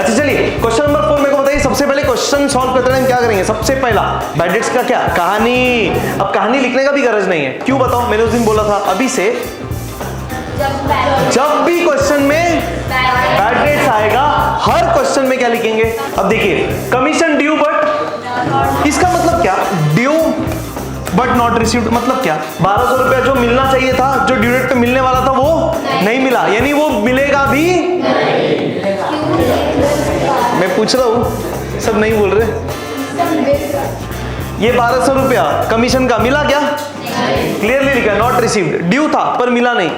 अच्छा चलिए question number 4 मेरे को बताइए, सबसे पहले क्वेश्चन सॉल्व करते टाइम क्या करेंगे? सबसे पहला बैड डेट्स का क्या कहानी। अब कहानी लिखने का भी गरज नहीं है, क्यों बताओ? मैंने उस दिन बोला था अभी से जब भी क्वेश्चन में बैड डेट्स आएगा हर क्वेश्चन में क्या लिखेंगे? अब देखिए कमीशन ड्यू बट, इसका मतलब क्या? ड्यू बट नॉट रिसीव्ड मतलब क्या? 1200 रुपया जो मिलना चाहिए था, जो ड्यू डेट पे मिलने वाला था वो नहीं मिला, यानी वो मिलेगा भी मैं पूछ रहा हूं, सब नहीं बोल रहे। ये 1200 रुपया कमीशन का मिला क्या? क्लियरली लिखा नॉट रिसीव्ड। ड्यू था पर मिला नहीं,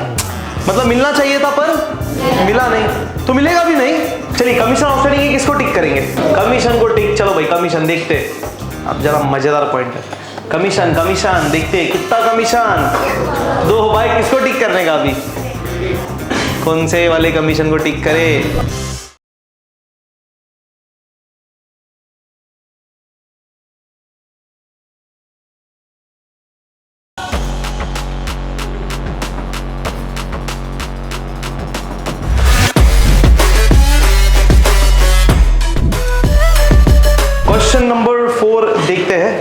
मतलब मिलना चाहिए था पर मिला नहीं, तो मिलेगा भी नहीं। चलिए कमीशन ऑप्शन ये किसको टिक करेंगे? कमीशन को टिक। चलो भाई कमीशन देखते, अब जरा मजेदार पॉइंट है। कमीशन कमीशन देखते कितना कमीशन, 2 भाई किसको टिक करने का? अभी कौन से वाले कमीशन को टिक करे? क्वेश्चन नंबर 4 देखते हैं।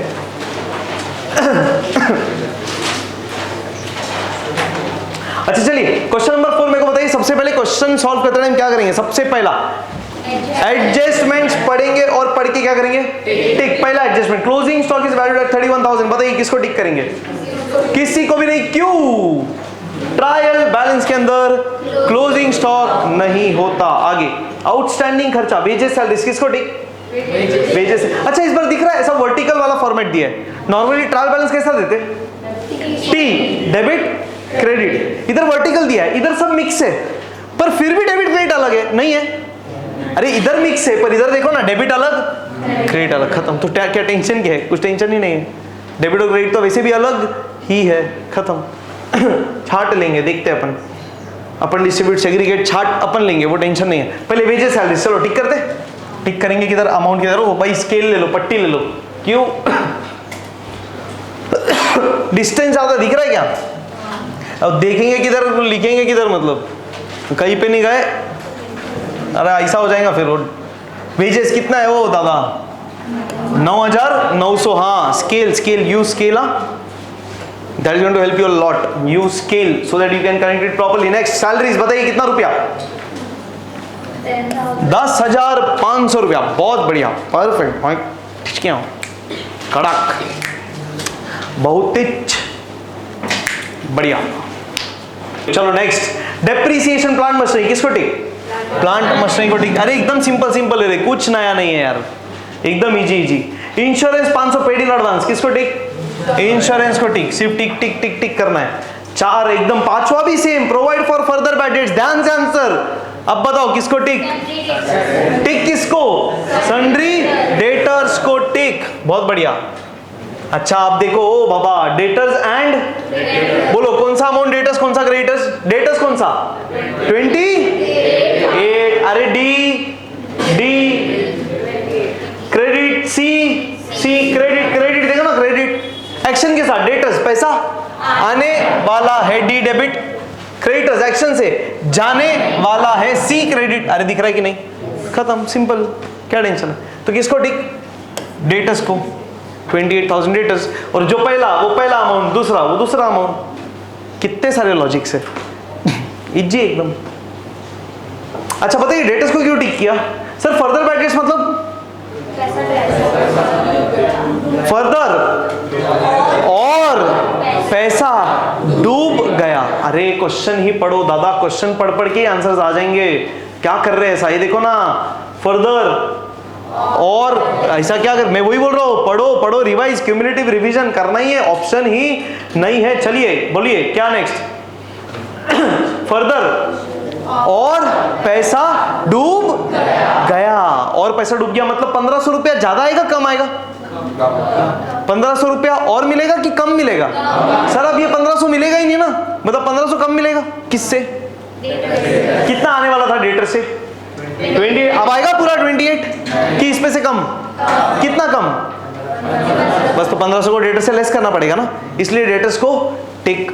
अच्छा चलिए क्वेश्चन नंबर 4 मेरे को बताइए, सबसे पहले क्वेश्चन सॉल्व करते टाइम क्या करेंगे? सबसे पहला एडजस्टमेंट्स पढ़ेंगे और पढ़ के क्या करेंगे? टिक। पहला adjustment, closing stock is valued at 31,000। बताइए किसको टिक करेंगे? किसी को भी नहीं। क्यों? ट्रायल बैलेंस के अंदर क्लोजिंग स्टॉक नहीं होता। आगे आउटस्टैंडिंग खर्चा, वेजेस सैलरीज, किसको टिक? वेजेस। अच्छा इस बार दिख रहा है ऐसा वर्टिकल वाला फॉर्मेट दिया है। नॉर्मली ट्रायल बैलेंस कैसा देते? T, debit credit. इधर वर्टिकल दिया है, इधर सब मिक्स है, पर फिर भी डेबिट क्रेडिट अलग है नहीं है? अरे इधर मिक्स है पर इधर देखो ना, डेबिट अलग क्रेडिट अलग, खत्म। तो क्या टेंशन क्या है? कुछ टेंशन ही नहीं है। डेबिट और क्रेडिट तो वैसे भी अलग ही है, खत्म। छाट लेंगे, देखते हैं अपन डिस्ट्रीब्यूट सेग्रीगेट छाट अपन लेंगे, वो टेंशन नहीं है। पहले वेजेस सैलरीज, चलो टिक करते। टिक करेंगे किधर? अमाउंट किधर? हो भाई स्केल ले लो, पट्टी ले लो। क्यों? डिस्टेंस ज्यादा दिख रहा है क्या? अब देखेंगे किधर, लिखेंगे किधर, मतलब कहीं पे नहीं गए। अरे ऐसा हो जाएगा फिर। वेजेस कितना है वो दादा? 9,900। हाँ scale scale, use scale. That is going to help you a lot. Use scale so that you can connect it properly. Next salaries, बताइए कितना रुपया? 10,500 रुपया। बहुत बढ़िया, परफेक्ट। क्या कड़क, बहुत बढ़िया। चलो नेक्स्ट डेप्रिसिएशन प्लांट मशीनरी, किसको टिक? प्लांट मशीनरी को टिक। अरे एकदम सिंपल सिंपल है, कुछ नया नहीं है यार, एकदम easy easy. Insurance 500 paid in advance, किसको टिक? इंश्योरेंस को टिक। सिर्फ टिक टिक टिक टिक करना है। 4 एकदम। 5वां भी same, provide for further bad dates. ध्यान से आंसर। अब बताओ किसको टिक? टिक किसको? सन्ड्री डेटर्स को टिक। बहुत बढ़िया। अच्छा आप देखो, ओ बाबा डेटर्स एंड, बोलो कौन सा अमाउंट डेटर्स, कौन सा क्रेडिटर्स? डेटर्स कौन सा? 28। अरे डी क्रेडिट, सी क्रेडिट। क्रेडिट देखो ना, क्रेडिट एक्शन के साथ, डेटर्स पैसा आने वाला है, डी डेबिट। क्रेडिटर्स एक्शन से जाने वाला है, सी क्रेडिट। अरे दिख रहा है कि नहीं? खत्म, सिंपल, क्या टेंशन है? तो किसको टिक? डेटर्स को। 28,000 डेटर्स, और जो पहला वो पहला अमाउंट, दूसरा वो दूसरा अमाउंट। कितने सारे लॉजिक्स है, इजी एकदम। अच्छा बताइए डेटर्स को क्यों टिक किया? सर फर्दर बैड डेट्स मतलब फर्दर और पैसा डूब गया। अरे क्वेश्चन ही पढ़ो दादा, क्वेश्चन पढ़ पढ़ के आंसर्स आ जाएंगे। क्या कर रहे हैं ऐसा? ये देखो ना, फर्दर और ऐसा क्या कर, मैं वही बोल रहा हूँ, पढ़ो पढ़ो, रिवाइज, क्यूमुलेटिव रिवीजन करना ही है, ऑप्शन ही नहीं है। चलिए बोलिए क्या नेक्स्ट? फर्दर और पैसा डूब गया। और पैसा डूब गया मतलब 1500 रुपया ज्यादा आएगा कम आएगा? 1500 रुपया और मिलेगा कि कम मिलेगा? सर अब ये 1500 मिलेगा ही नहीं ना, मतलब 1500 कम मिलेगा। किससे? कितना आने वाला था डेटर से? 28। अब आएगा पूरा 28 कि इसमें से कम? कितना कम? बस तो 1500 को डेटर से लेस करना पड़ेगा ना, इसलिए डेटर्स को टिक।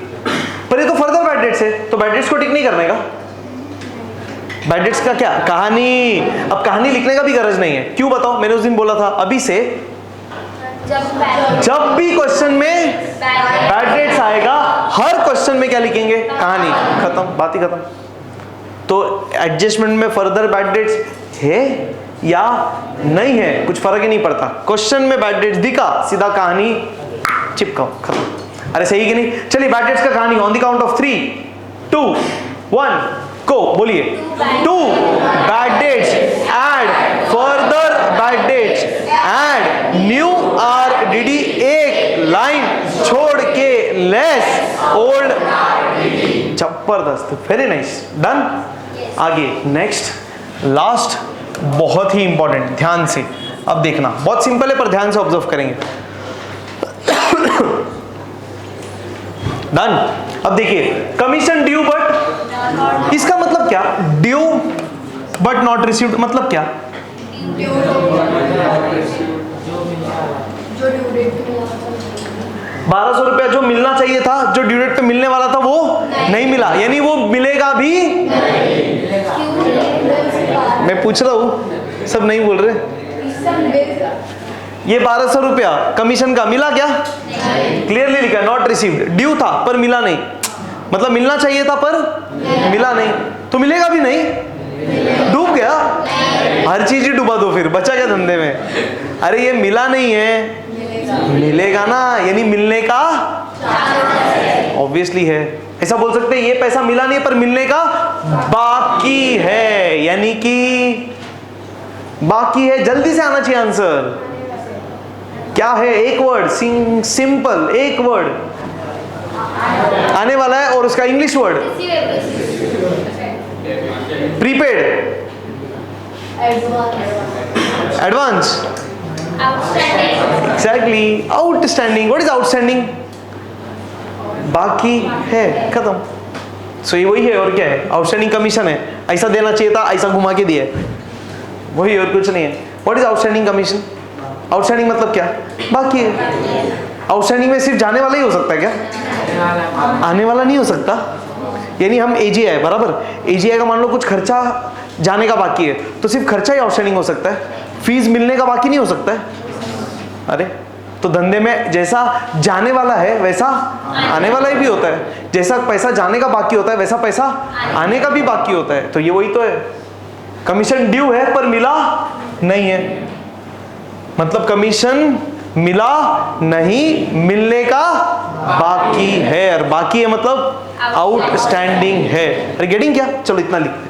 पर ये तो फर्दर बैड डेट्स है, तो बैड डेट्स को टिक नहीं करने का। बैड डेट्स का क्या कहानी, अब कहानी लिखने का भी गरज नहीं है, क्यों बताओ, मैंने उस दिन बोला था अभी से जब भी क्वेश्चन में बैड डेट्स आएगा हर क्वेश्चन में क्या लिखेंगे, कहानी, खत्म, बात ही खत्म। तो एडजस्टमेंट में फर्दर बैड डेट्स है या नहीं है कुछ फर्क ही नहीं पड़ता, क्वेश्चन में बैड डेट्स दिखा सीधा कहानी चिपकाओ, खत्म। अरे सही कि नहीं? चलिए बैड डेट्स का कहानी ऑन द काउंट ऑफ 3 2 1 को बोलिए। 2 bad debts add further bad debts add new R DD, एक लाइन छोड़ के लेस ओल्ड, जबरदस्त, वेरी नाइस, डन। आगे नेक्स्ट लास्ट, बहुत ही इंपॉर्टेंट, ध्यान से अब देखना, बहुत सिंपल है पर ध्यान से ऑब्जर्व करेंगे। डन। अब देखिए कमीशन ड्यू बट, इसका मतलब क्या, ड्यू बट नॉट रिसीव्ड मतलब क्या, जो ड्यू डेट पे 1200 रुपया जो मिलना चाहिए था, जो ड्यू डेट पे मिलने वाला था वो नहीं मिला, यानी वो मिलेगा भी मैं पूछ रहा हूं, सब नहीं बोल रहे। ये 1200 रुपया कमीशन का मिला क्या, क्लियरली लिखा नॉट रिसीव्ड, ड्यू था पर मिला नहीं, मतलब मिलना चाहिए था पर मिला नहीं, तो मिलेगा भी नहीं, डूब गया, हर चीज ही डूबा दो, फिर बचा क्या धंधे में। अरे ये मिला नहीं है, मिलेगा ना, यानी मिलने का ऑब्वियसली है, ऐसा बोल सकते हैं ये पैसा मिला नहीं पर मिलने का बाकी है, यानी कि बाकी है, जल्दी से आना चाहिए आंसर। क्या है, एक वर्ड, सिंपल एक वर्ड आने वाला है और उसका English word prepaid, advance, exactly, outstanding, what is outstanding, बाकी है, खत्म। सो ये वही है और क्या है, आउटस्टैंडिंग कमीशन है, ऐसा देना चाहिए था, ऐसा घुमा के दिया है, वही और कुछ नहीं है। What is outstanding commission, outstanding मतलब क्या, बाकी है। आउटस्टैंडिंग में सिर्फ जाने वाला ही हो सकता है क्या, आने वाला नहीं हो सकता, यानी हम एजीआई बराबर, एजीआई का मान लो कुछ खर्चा जाने का बाकी है तो सिर्फ खर्चा ही आउटस्टैंडिंग हो सकता है, फीस मिलने का बाकी नहीं हो सकता है। अरे तो धंधे में जैसा जाने वाला है वैसा आने वाला ही भी होता है, जैसा पैसा जाने का बाकी होता है वैसा पैसा आने का भी बाकी होता है, तो ये वही तो है। कमीशन ड्यू है पर मिला नहीं है, मतलब कमीशन मिला नहीं, मिलने का बाकी है, और बाकी है मतलब आउटस्टैंडिंग है। अरे गेटिंग क्या, चलो इतना लिखते हैं।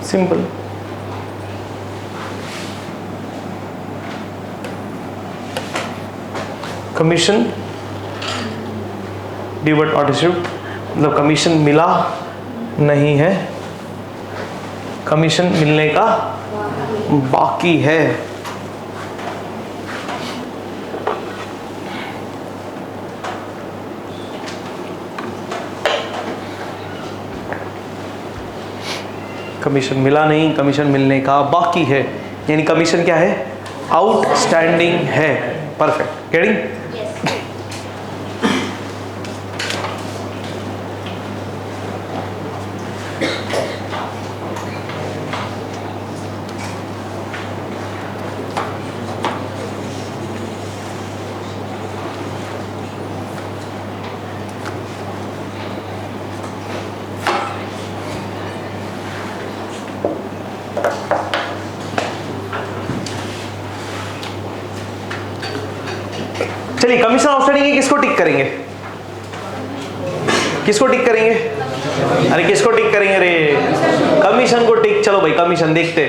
Simple, commission due but not received मतलब कमीशन मिला नहीं है, कमीशन मिलने का बाकी है। कमीशन मिला नहीं, कमीशन मिलने का बाकी है, यानी कमीशन क्या है, आउटस्टैंडिंग है। Perfect, getting. चलिए कमीशन आउटस्टैंडिंग किसको टिक करेंगे, किसको टिक करेंगे, अरे किसको टिक करेंगे रे, कमीशन कमीशन को टिक। चलो भाई कमीशन देखते,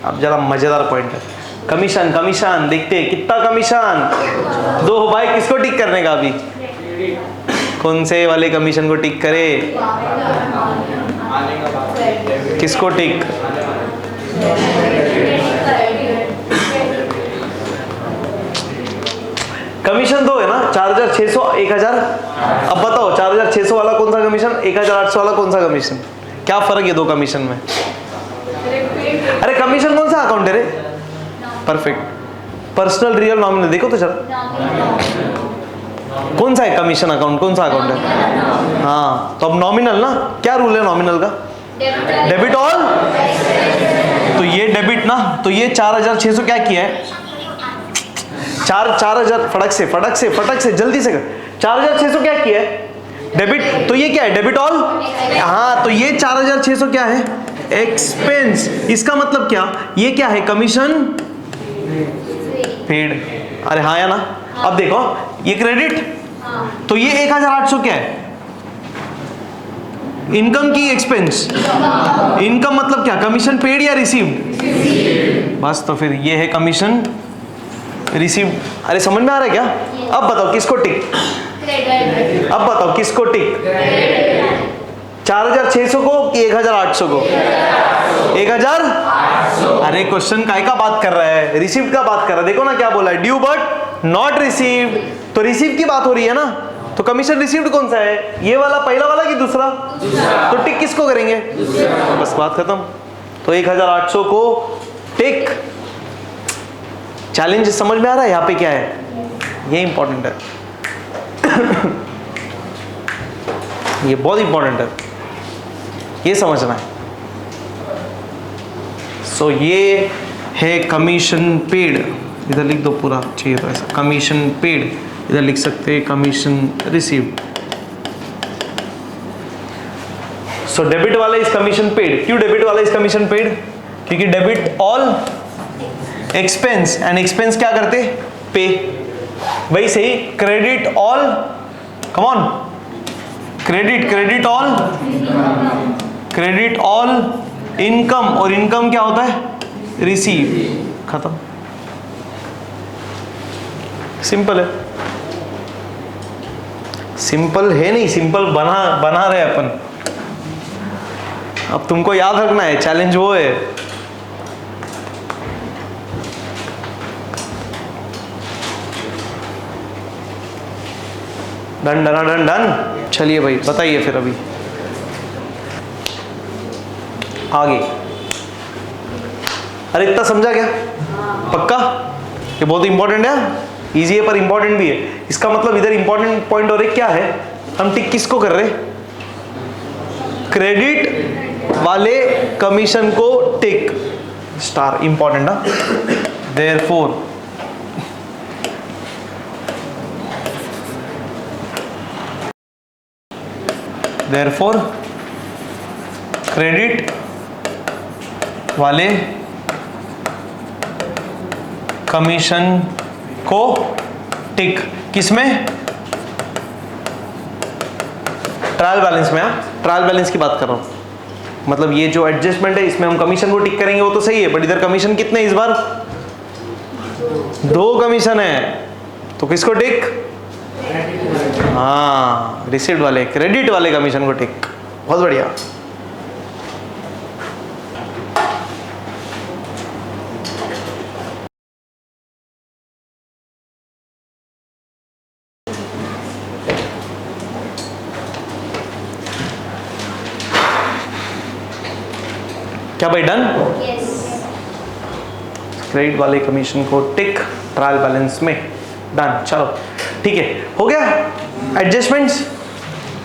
अब जरा मजेदार पॉइंट है। कमीशन कमीशन देखते कितना कमीशन, 2 भाई किसको टिक करने का अभी, कौन से वाले कमीशन को टिक करे, किसको टिक, कमीशन 2 है ना, 4600 1000। अब बताओ 4600 वाला कौन सा कमीशन, 1800 वाला कौन सा कमीशन, क्या फर्क है 2 कमीशन में? अरे कमीशन कौन सा अकाउंट है रे? परफेक्ट, पर्सनल रियल नॉमिनल, देखो तो चल कौन सा है कमीशन अकाउंट, कौन सा अकाउंट है? हाँ तो अब नॉमिनल ना, क्या रूल है नॉमिनल का, डेबिट ऑल, तो ये डेबिट ना, तो ये 4600 क्या किया है, 4000 फटक से जल्दी से कर, 4600 क्या किया है, डेबिट, तो ये क्या है डेबिट ऑल, हाँ तो ये 4600 क्या है, एक्सपेंस। इसका मतलब क्या, ये क्या है कमीशन पेड, अरे हाँ या ना। अब देखो ये क्रेडिट, तो ये 1800 क्या है, इनकम की एक्सपेंस, इनकम मतलब क्या, कमीशन पेड या रिसीव्ड, बस तो फिर ये है कमीशन रिसीव्ड। अरे समझ में आ रहा है क्या? अब बताओ किसको टिक, अब बताओ किसको टिक, 4600 को कि 1800 को, 1000। अरे क्वेश्चन काय का बात कर रहा है, रिसीव्ड का बात कर रहा है। देखो ना क्या बोला है, ड्यू बट नॉट रिसीव्ड, तो रिसीव की बात हो रही है ना, तो कमीशन रिसीव्ड कौन सा है, ये वाला पहला वाला कि दूसरा, तो टिक किसको करेंगे, बस बात खत्म। तो 1800 को टिक। चैलेंज समझ में आ रहा है यहाँ पे क्या है, ये इंपॉर्टेंट है ये बहुत इंपॉर्टेंट है, ये समझना है। सो ये है कमीशन पेड, इधर लिख दो पूरा, चाहिए तो ऐसा, कमीशन पेड, इधर लिख सकते हैं कमीशन रिसीव्ड। सो डेबिट वाला इज कमीशन पेड। क्यों डेबिट वाला इज कमीशन पेड, क्योंकि debit all expense, and expense क्या करते, पे। वही सही, credit all, come on, credit all, credit all income, और इनकम क्या होता है, रिसीव, खत्म, सिंपल है। सिंपल है नहीं, सिंपल बना रहे अपन। अब तुमको याद रखना है, चैलेंज वो है। Done done done done. चलिए भाई बताइए फिर अभी आगे। अरे इतना समझा क्या, पक्का? ये बहुत इंपॉर्टेंट है, इजी है पर इंपॉर्टेंट भी है। इसका मतलब इधर इंपॉर्टेंट पॉइंट और एक क्या है, हम टिक किसको कर रहे, क्रेडिट वाले कमीशन को टिक, स्टार, इंपॉर्टेंट ना। देयरफॉर क्रेडिट वाले कमीशन को टिक, किसमें, ट्रायल बैलेंस में। ट्रायल बैलेंस की बात कर रहा हूं, मतलब ये जो एडजस्टमेंट है इसमें हम कमीशन को टिक करेंगे, वो तो सही है, बट इधर कमीशन कितने, इस बार 2 कमीशन है, तो किसको टिक, हाँ रिसीव्ड वाले, क्रेडिट वाले कमीशन को टिक। बहुत बढ़िया। क्या भाई डन? क्रेडिट वाले कमीशन को टिक ट्रायल बैलेंस में, डन। चलो ठीक है, हो गया। एडजस्टमेंट्स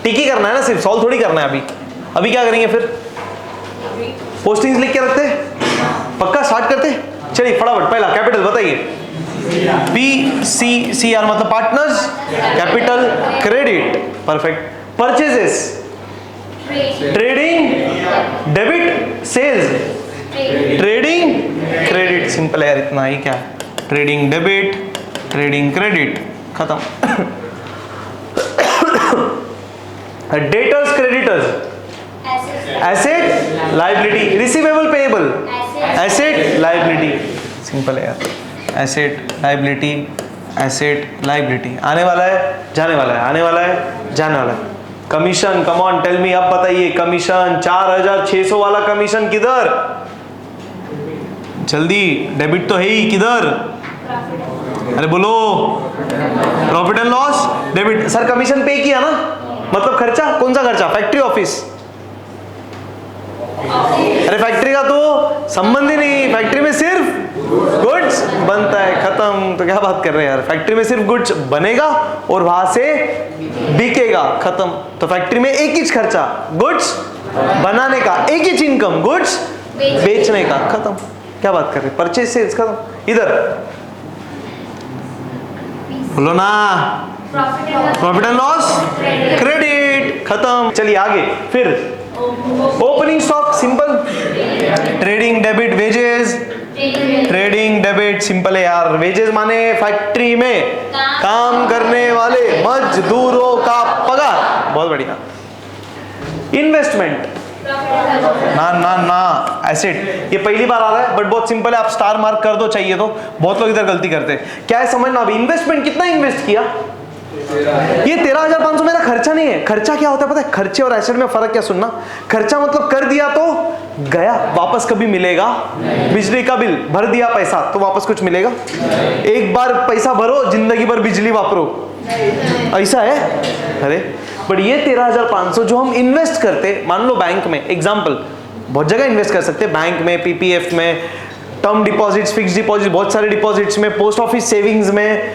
टिक ही करना है ना, सिर्फ सॉल्व थोड़ी करना है। अभी क्या करेंगे फिर, पोस्टिंग्स लिख के रखते, पक्का स्टार्ट करते। चलिए फटाफट, पहला कैपिटल बताइए, PCCR मतलब partners capital credit, perfect. Purchases, trading debit, sales trading credit, simple है यार, इतना ही क्या, ट्रेडिंग डेबिट ट्रेडिंग क्रेडिट, खत्म। Debtors creditors, asset liability, receivable payable, asset liability, simple है यार, एसेट लाइबिलिटी, एसेट लाइबिलिटी, आने वाला है जाने वाला है, आने वाला है जाने वाला है। Commission, come on tell me, अब बताइए कमीशन 4600 वाला कमीशन किधर, जल्दी, डेबिट तो है ही, किधर, अरे बोलो, profit and loss, debit. Sir commission पे किया ना, मतलब खर्चा, कौन सा खर्चा, फैक्ट्री ऑफिस, अरे फैक्ट्री का तो संबंध ही नहीं, फैक्ट्री में सिर्फ गुड्स बनता है, खत्म। तो क्या बात कर रहे हैं यार, फैक्ट्री में सिर्फ गुड्स बनेगा और वहां से बिकेगा, खत्म। तो फैक्ट्री में एक ही खर्चा, गुड्स बनाने का, एक ही इनकम, गुड्स बेचने का, खत्म। क्या बात कर रहे हैं, परचेज सेल्स, खत्म। इधर बोलो ना, प्रॉफिट एंड लॉस, क्रेडिट, खत्म। चलिए आगे, फिर opening stock, simple, trading debit, wages, trading debit, simple है यार। वेजेस माने फैक्ट्री में काम करने वाले मजदूरों का पगार, बहुत बढ़िया। इन्वेस्टमेंट, ना ना ना, एसेट, ये पहली बार आ रहा है बट बहुत सिंपल है, आप स्टार मार्क कर दो चाहिए तो। बहुत लोग इधर गलती करते हैं, क्या है समझना अभी, इन्वेस्टमेंट कितना इन्वेस्ट किया, ये 13,500 मेरा खर्चा नहीं है। खर्चा क्या होता है पता है, खर्चे और एसेट में फर्क क्या, सुनना, खर्चा मतलब कर दिया तो गया, वापस कभी मिलेगा, बिजली का बिल भर दिया पैसा तो वापस कुछ मिलेगा, एक बार पैसा भरो जिंदगी भर बिजली वापरो, ऐसा है। अरे बट ये 13,500 जो हम इन्वेस्ट करते, मान लो बैंक में, एग्जाम्पल, बहुत जगह इन्वेस्ट कर सकते हैं, बैंक में, पीपीएफ में, टर्म डिपॉजिट्स, फिक्स डिपॉजिट, बहुत सारे डिपॉजिट्स में, पोस्ट ऑफिस सेविंग्स में,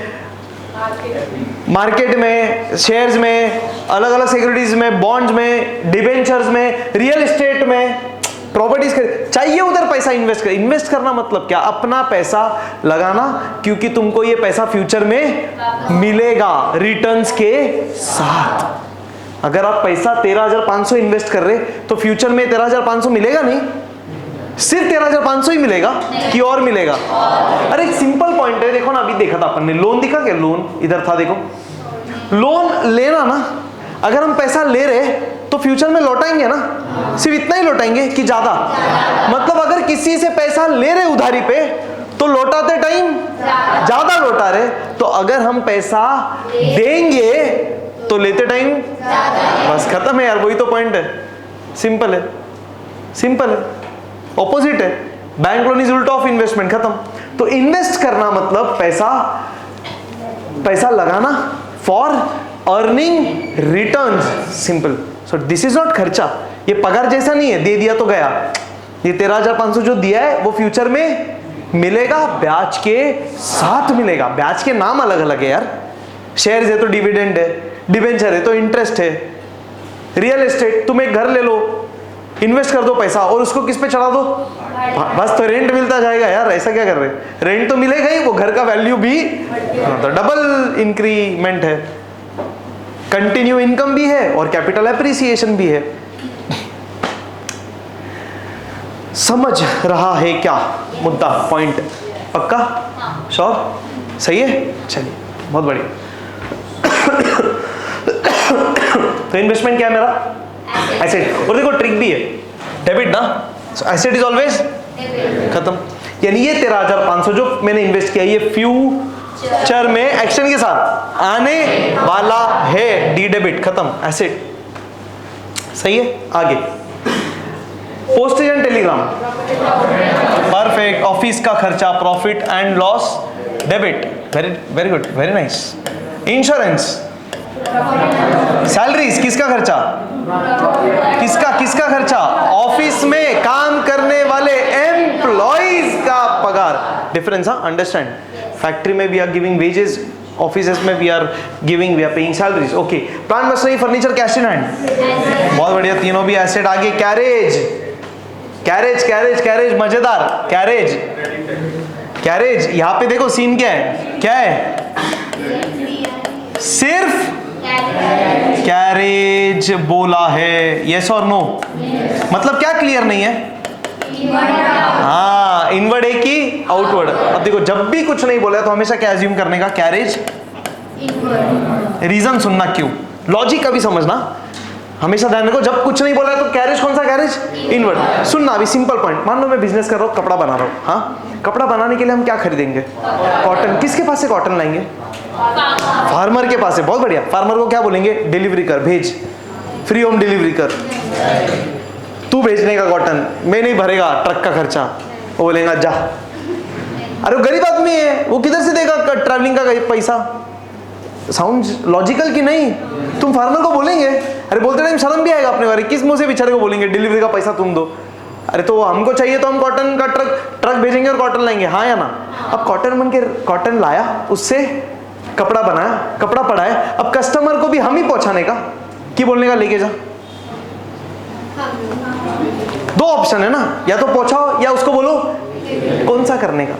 मार्केट में, शेयर्स में, अलग अलग सिक्योरिटीज में, बॉन्ड्स में, डिबेंचर्स में, रियल एस्टेट में, प्रॉपर्टीज चाहिए उधर पैसा इन्वेस्ट कर। इन्वेस्ट करना मतलब क्या, अपना पैसा लगाना, क्योंकि तुमको ये पैसा फ्यूचर में मिलेगा रिटर्न्स के साथ। अगर आप पैसा 13,500 इन्वेस्ट कर रहे तो फ्यूचर में 13,500 मिलेगा नहीं, सिर्फ 13,500 ही मिलेगा कि और मिलेगा। अरे एक सिंपल पॉइंट है, देखो ना, अभी देखा था अपन ने, लोन दिखा क्या, लोन इधर था, देखो, लोन लेना ना, अगर हम पैसा ले रहे तो फ्यूचर में लौटाएंगे ना, सिर्फ इतना ही लौटाएंगे कि ज्यादा, मतलब अगर किसी से पैसा ले रहे उधारी पे तो लौटाते टाइम ज्यादा लौटा रहे, तो अगर हम पैसा देंगे तो लेते टाइम, बस खत्म है यार, वही तो पॉइंट है, सिंपल है, सिंपल है, ऑपोजिट है। बैंक लोन इज उल्टा ऑफ इन्वेस्टमेंट, खत्म। तो इन्वेस्ट करना मतलब पैसा लगाना for earning returns, simple. So this is not खर्चा, ये पगार जैसा नहीं है, दे दिया तो गया। ये 13,500 जो दिया है वो फ्यूचर में मिलेगा, ब्याज के साथ मिलेगा। ब्याज के नाम अलग अलग है यार, शेयर्स है तो डिविडेंड है, डिबेंचर है तो इंटरेस्ट है, रियल एस्टेट, तुम एक घर ले लो, इन्वेस्ट कर दो पैसा और उसको किस पे चढ़ा दो, बस तो रेंट मिलता जाएगा यार, ऐसा क्या कर रहे हैं, रेंट तो मिलेगा ही, वो घर का वैल्यू भी तो डबल इंक्रीमेंट है, कंटिन्यू इनकम भी है और कैपिटल एप्रिसिएशन भी है। समझ रहा है क्या मुद्दा, पॉइंट पक्का, श्योर, सही है, चलिए बहुत बढ़िया। तो इन्वेस्टमेंट क्या है मेरा, एसेट, और देखो ट्रिक भी है, डेबिट ना, एसेट इज ऑलवेज खत्म। यानी ये 13,500 जो मैंने इन्वेस्ट किया, ये फ्यूचर में एक्शन के साथ आने वाला है, डी डेबिट, खत्म, एसेट, सही है। आगे postage and Telegram, perfect, office का खर्चा, profit and loss, debit, very very good, very nice. Insurance, salaries, किसका खर्चा, किसका खर्चा, ऑफिस में काम करने वाले एम्प्लॉइज का पगार, डिफरेंस, हाँ, अंडरस्टैंड। फैक्ट्री में we are giving wages, offices में we are paying salaries, okay. Plant machinery, furniture, cash in hand, बहुत बढ़िया, तीनों भी एसेट। आगे कैरेज, कैरेज कैरेज कैरेज, मजेदार, कैरेज कैरेज, यहां पे देखो सीन क्या है, सिर्फ कैरेज बोला है, यस और नो, मतलब क्या क्लियर नहीं है, हाँ, इनवर्ड है कि आउटवर्ड। अब देखो जब भी कुछ नहीं बोला तो हमेशा क्या अज्यूम करने का, कैरेज, रीजन सुनना क्यों, लॉजिक का भी समझना। हमेशा ध्यान रखो, जब कुछ नहीं बोला है तो कैरेज कौन सा कैरेज? इनवर्ड। सुनना अभी सिंपल पॉइंट, मान लो मैं बिजनेस कर रहा हूँ, कपड़ा बना रहा हूँ, हाँ, कपड़ा बनाने के लिए हम क्या खरीदेंगे? कॉटन। किसके पास से कॉटन लाएंगे? फार्मर के पास से। बहुत बढ़िया। फार्मर को क्या बोलेंगे? डिलीवरी कर, भेज, फ्री होम डिलीवरी कर, तू भेजने का कॉटन, मैं नहीं भरेगा ट्रक का खर्चा। वो बोलेगा जा। अरे वो गरीब आदमी है, वो किधर से देगा ट्रैवलिंग का पैसा? साउंड लॉजिकल कि नहीं? तुम फार्मर को बोलेंगे, अरे बोलते टाइम शर्म भी आएगा अपने बारे, किस मुंह से बेचारे को बोलेंगे डिलीवरी का पैसा तुम दो? अरे तो हमको चाहिए तो हम कॉटन का ट्रक भेजेंगे और कॉटन लाएंगे, हाँ या ना? अब कॉटन बन के कॉटन लाया, उससे कपड़ा बनाया, कपड़ा पड़ा है, अब कस्टमर को भी हम ही पहुंचाने का कि बोलने का लेके जा? दो ऑप्शन है ना, या तो पहुंचाओ या उसको बोलो। कौन सा करने का?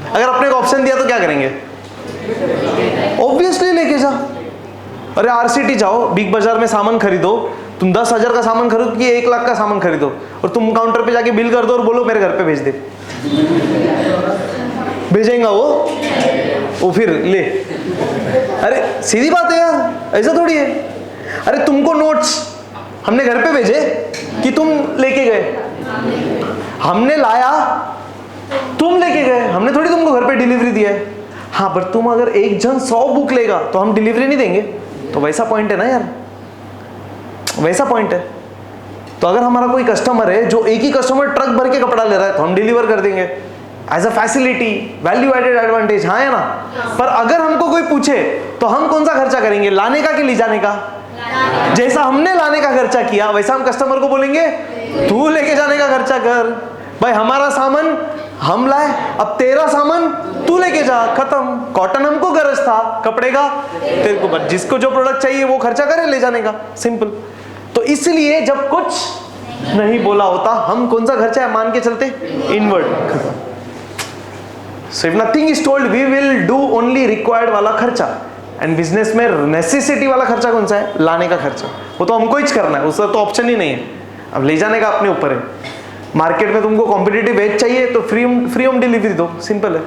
अगर अपने को ऑप्शन दिया तो क्या करेंगे? ऑब्वियसली लेके जा। अरे आरसीटी जाओ, बिग बाजार में सामान खरीदो, तुम 10,000 का सामान खरीदो कि 1 लाख का सामान खरीदो, और तुम काउंटर पे जाके बिल कर दो और बोलो मेरे घर पे भेज दे, भेजेगा वो फिर ले। अरे सीधी बात है यार, ऐसा थोड़ी है। अरे तुमको नोट्स हमने घर पे भेजे कि तुम लेके गए? हमने लाया, तुम लेके गए, हमने थोड़ी तुमको घर पे डिलीवरी दिया है। हाँ, पर तुम अगर एक जन 100 बुक लेगा तो हम डिलीवरी नहीं देंगे। तो वैसा पॉइंट है ना यार, वैसा पॉइंट है। तो अगर हमारा कोई कस्टमर है जो एक ही कस्टमर ट्रक भर के कपड़ा ले रहा है तो हम डिलीवर कर देंगे as a facility, value added advantage, हाँ या ना? पर अगर हमको कोई पूछे तो हम कौन सा खर्चा करेंगे, लाने का कि ले जाने का? जैसा हमने लाने का खर्चा किया वैसा हम कस्टमर को बोलेंगे तू लेके जाने का खर्चा कर। भाई हमारा सामान हम लाए, अब तेरा सामान तू लेके जा, खत्म। कॉटन हमको गरज था, कपड़े का तेरे को, बस जिसको जो प्रोडक्ट चाहिए वो खर्चा करे ले जाने का, सिंपल। तो इसलिए जब कुछ नहीं बोला होता हम कौन सा खर्चा है मान के चलते? इनवर्ड, खत्म। So if nothing is told we will do only required वाला खर्चा। एंड बिजनेस में नेसेसिटी वाला खर्चा कौन सा है? लाने का खर्चा। वो तो हमको ही करना है, उसका तो ऑप्शन ही नहीं है। अब ले जाने का अपने ऊपर है। मार्केट में तुमको कॉम्पिटिटिव एज चाहिए तो फ्री होम डिलीवरी दो, सिंपल है।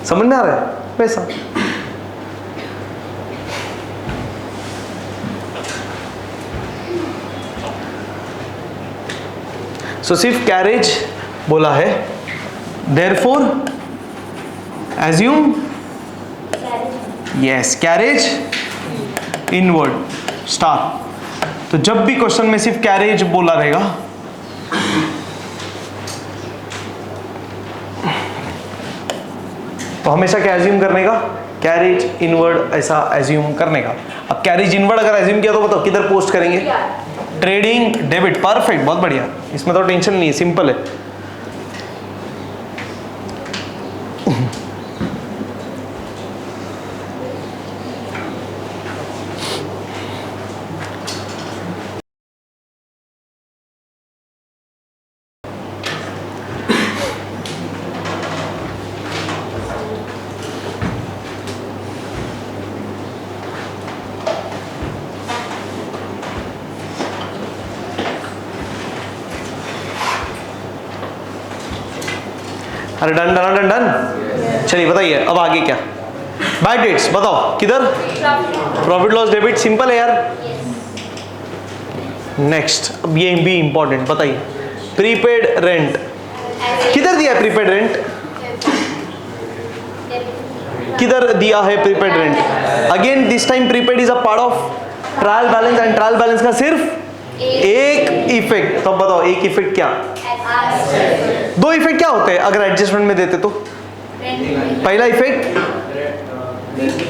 समझ में आ रहा है? पैसा सो सिर्फ कैरेज बोला है, therefore assume yes carriage inward star. तो जब भी क्वेश्चन में सिर्फ कैरेज बोला रहेगा तो हमेशा क्या एज्यूम करने का? कैरेज इनवर्ड ऐसा एज्यूम करने का। अब कैरेज इनवर्ड अगर एज्यूम किया तो बताओ किधर पोस्ट करेंगे? ट्रेडिंग डेबिट, परफेक्ट, बहुत बढ़िया। इसमें तो टेंशन नहीं है, सिंपल है। अरे डन डन डन डन। चलिए बताइए अब आगे क्या? बैड डेट्स बताओ किधर? प्रॉफिट लॉस डेबिट, सिंपल है यार। नेक्स्ट अब ये भी इंपॉर्टेंट, बताइए प्रीपेड रेंट किधर दिया है? प्रीपेड रेंट किधर दिया है? Prepaid rent again this time prepaid is a part of trial balance and trial balance का सिर्फ एक इफेक्ट। तो बताओ एक इफेक्ट क्या? दो इफेक्ट क्या होते हैं अगर एडजस्टमेंट में देते तो? पहला इफेक्ट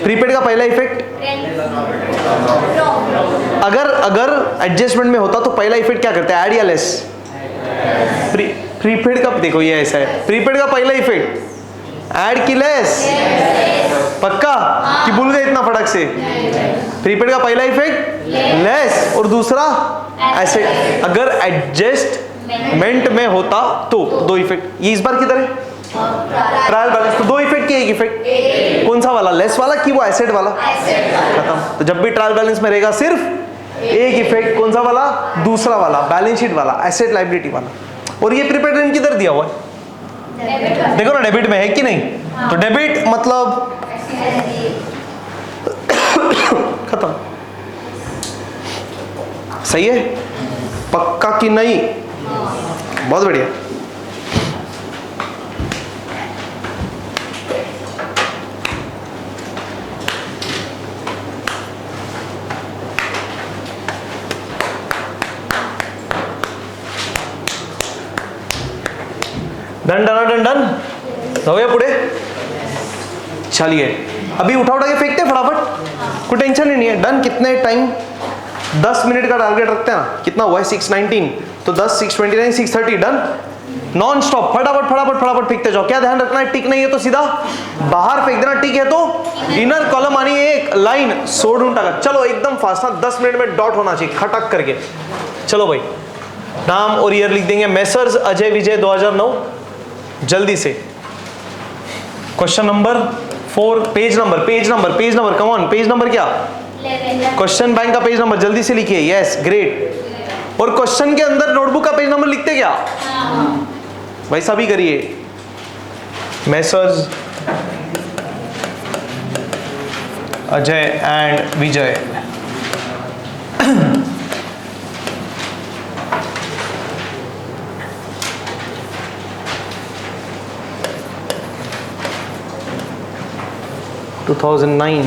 प्रीपेड का पहला इफेक्ट अगर एडजस्टमेंट में होता तो पहला इफेक्ट क्या करते हैं? ऐड या लेस? प्रीपेड का देखो ये ऐसा है, प्रीपेड का पहला इफेक्ट ऐड की लेस? पक्का कि भूल गए इतना फटक से? प्रीपेड का पहला इफेक्ट लेस और दूसरा एसेट। अगर एडजस्टमेंट में होता तो दो इफेक्ट। ये इस बार किधर है? Trial balance. तो दो इफेक्ट की एक इफेक्ट, कौन सा वाला? लेस वाला कि वो एसेट वाला? खत्म। तो जब भी ट्रायल बैलेंस में रहेगा सिर्फ एक इफेक्ट, कौन सा वाला? दूसरा वाला, बैलेंस शीट वाला, एसेट लायबिलिटी वाला। और ये प्रीपेड रेंट किधर दिया हुआ है? देखो ना डेबिट में है कि नहीं? तो डेबिट मतलब खत्म। सही है, पक्का कि नहीं? बहुत बढ़िया। डन डन डन डन, जाऊया पुढे। चलिए अभी उठा उठा के फेंकते हैं फटाफट, कोई टेंशन ही नहीं है। डन। कितने टाइम? 10 मिनट का टारगेट रखते हैं ना। कितना हुआ है? 6:19, तो 10, 6:29, 6:30। डन। नॉन स्टॉप फटाफट फटाफट फटाफट फेंकते जाओ। क्या ध्यान रखना है? टिक नहीं है तो सीधा बाहर फेंक देना, टिक है तो इनर कॉलम आनी है, एक लाइन सोडून टाका। चलो एकदम फास्ट ना, 10 मिनट में डॉट होना चाहिए खटक करके। चलो भाई, नाम और ईयर लिख देंगे, मेसर्स अजय विजय 2009, जल्दी से। Question number 4, page number come on, page number क्या? क्वेश्चन बैंक का पेज नंबर जल्दी से लिखिए। Yes great. और क्वेश्चन के अंदर नोटबुक का पेज नंबर लिखते क्या? भाई सभी करिए। Messrs Ajay and Vijay, to 2009।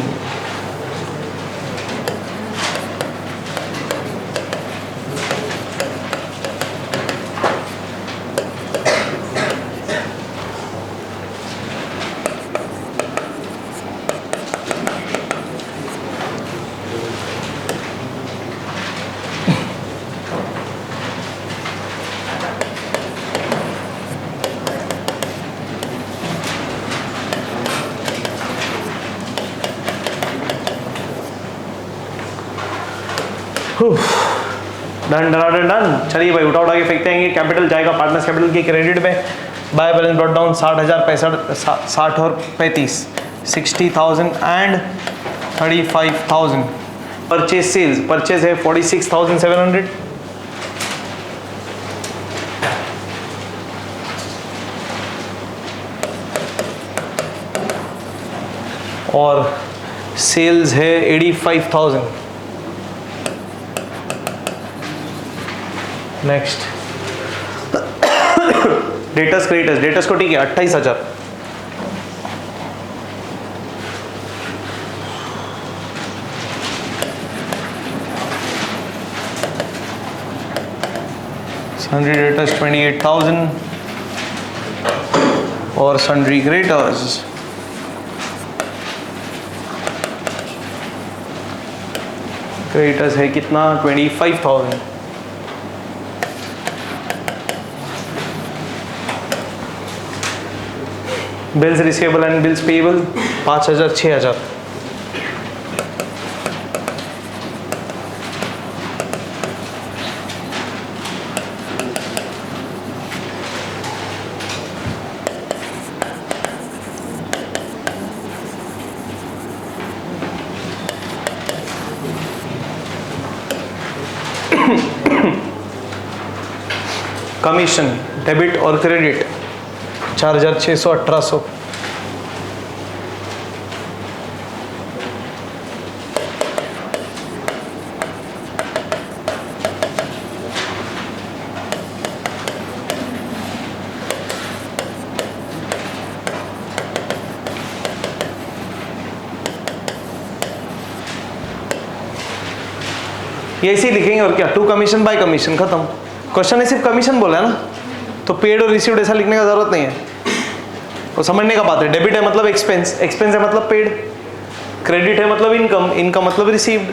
Done done done. चलिए भाई उठा उठा के फेंकते हैं। कैपिटल जाएगा पार्टनर्स कैपिटल की क्रेडिट में। बाय बैलेंस ब्रॉट डाउन 60,065, 60 और 35, 60,000 एंड 35,000। परचेज सेल्स, परचेज है 46,700, और सेल्स है 85,000। नेक्स्ट डेटस क्रेडिटर्स, डेटस को ठीक है 28,000। सन्ड्री डेटर्स 28,000 और सन्ड्री क्रेडिटर्स है कितना? 25,000। Bills receivable and bills payable 5,000, 6,000। Commission debit और क्रेडिट 4,600, 1,800। ये इसी लिखेंगे और क्या? टू कमीशन बाय कमीशन, खत्म। क्वेश्चन ने सिर्फ कमीशन बोला है ना, तो पेड और रिसीव्ड ऐसा लिखने का जरूरत नहीं है। वो समझने का बात है। डेबिट है मतलब एक्सपेंस, एक्सपेंस है मतलब पेड, क्रेडिट है मतलब इनकम, इनकम मतलब received.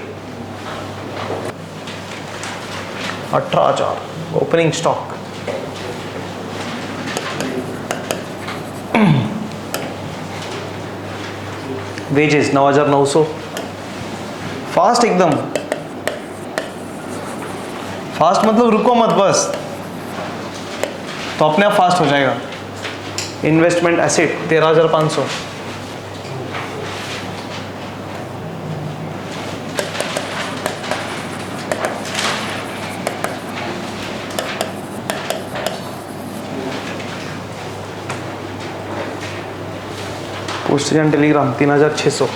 18,000 opening stock. Wages 9,900। Fast एकदम, फास्ट मतलब रुको मत बस, तो अपने आप फास्ट हो जाएगा। Investment asset 13,500। Postage and Telegram 3,600।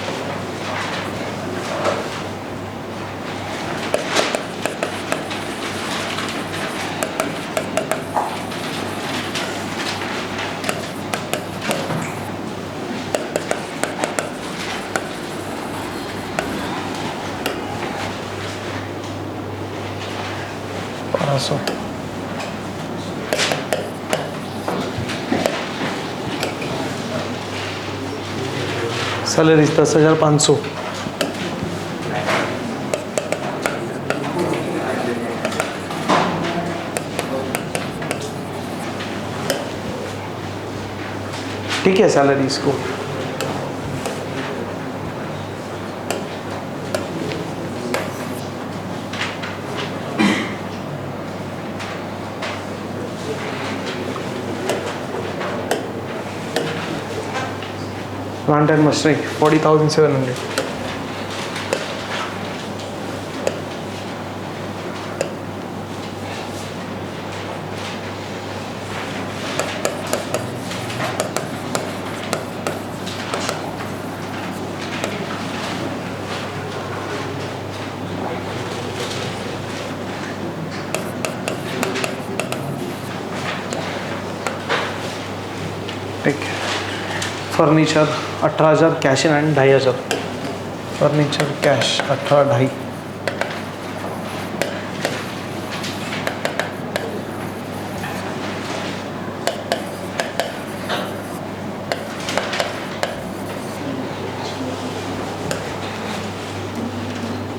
600, salaries 10,500, ठीक है सैलरीज को। Plant and machinery 40,700, ठीक है। Furniture 18,000 cash in hand 2,500, furniture cash 18,500,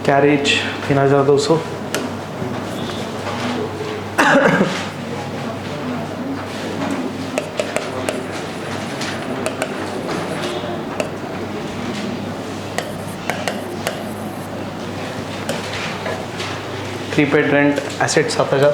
carriage 3,200, prepaid rent asset 7,000,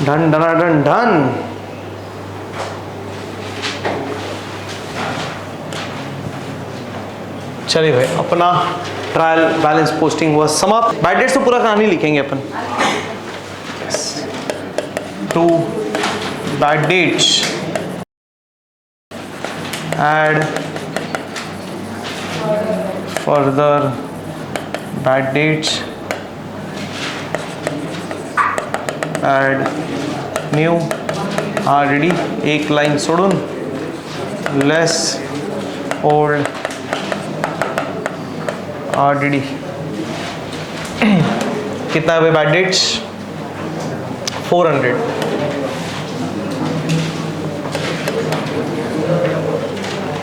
done done done done. चलिए भाई, अपना ट्रायल बैलेंस पोस्टिंग हुआ समाप्त। बैड डेट्स तो पूरा कहानी लिखेंगे अपन। Two bad dates, add further bad dates, add new already एक लाइन सोडून less old already कितना है बैड डेट्स 400।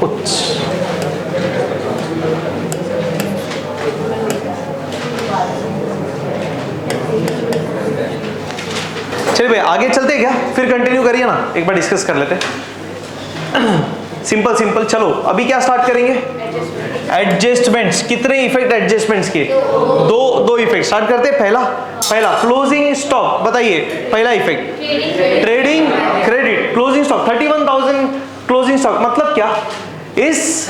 उच्च चलिए भाई आगे चलते हैं क्या, फिर कंटिन्यू करिए ना, एक बार डिस्कस कर लेते हैं। सिंपल सिंपल चलो अभी क्या स्टार्ट करेंगे, एडजस्टमेंट्स। कितने इफेक्ट एडजस्टमेंट्स के, दो इफेक्ट स्टार्ट करते हैं। पहला क्लोजिंग स्टॉक, बताइए पहला effect trading credit closing stock 31,000 closing stock मतलब क्या, इस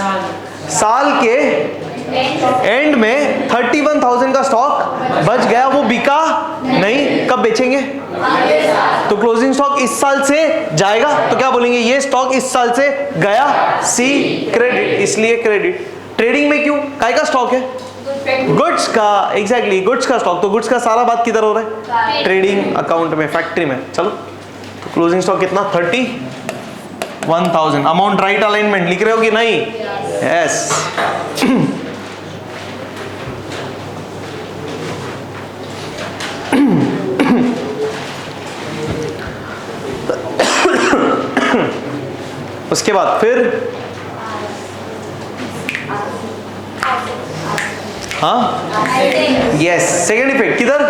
साल के एंड में 31,000 का स्टॉक बच गया, वो बिका नहीं, कब बेचेंगे, तो क्लोजिंग स्टॉक इस साल से जाएगा तो क्या बोलेंगे, ये स्टॉक इस साल से गया, सी क्रेडिट, इसलिए क्रेडिट। ट्रेडिंग में क्यों, काय का स्टॉक है, गुड्स का, एग्जैक्टली गुड्स का स्टॉक, तो गुड्स का सारा बात किधर हो रहा है, ट्रेडिंग अकाउंट में, फैक्ट्री में। चलो तो क्लोजिंग स्टॉक कितना 31,000। अमाउंट राइट अलाइनमेंट लिख रहे हो कि नहीं, यस उसके बाद फिर यस सेकेंड इफेक्ट किधर,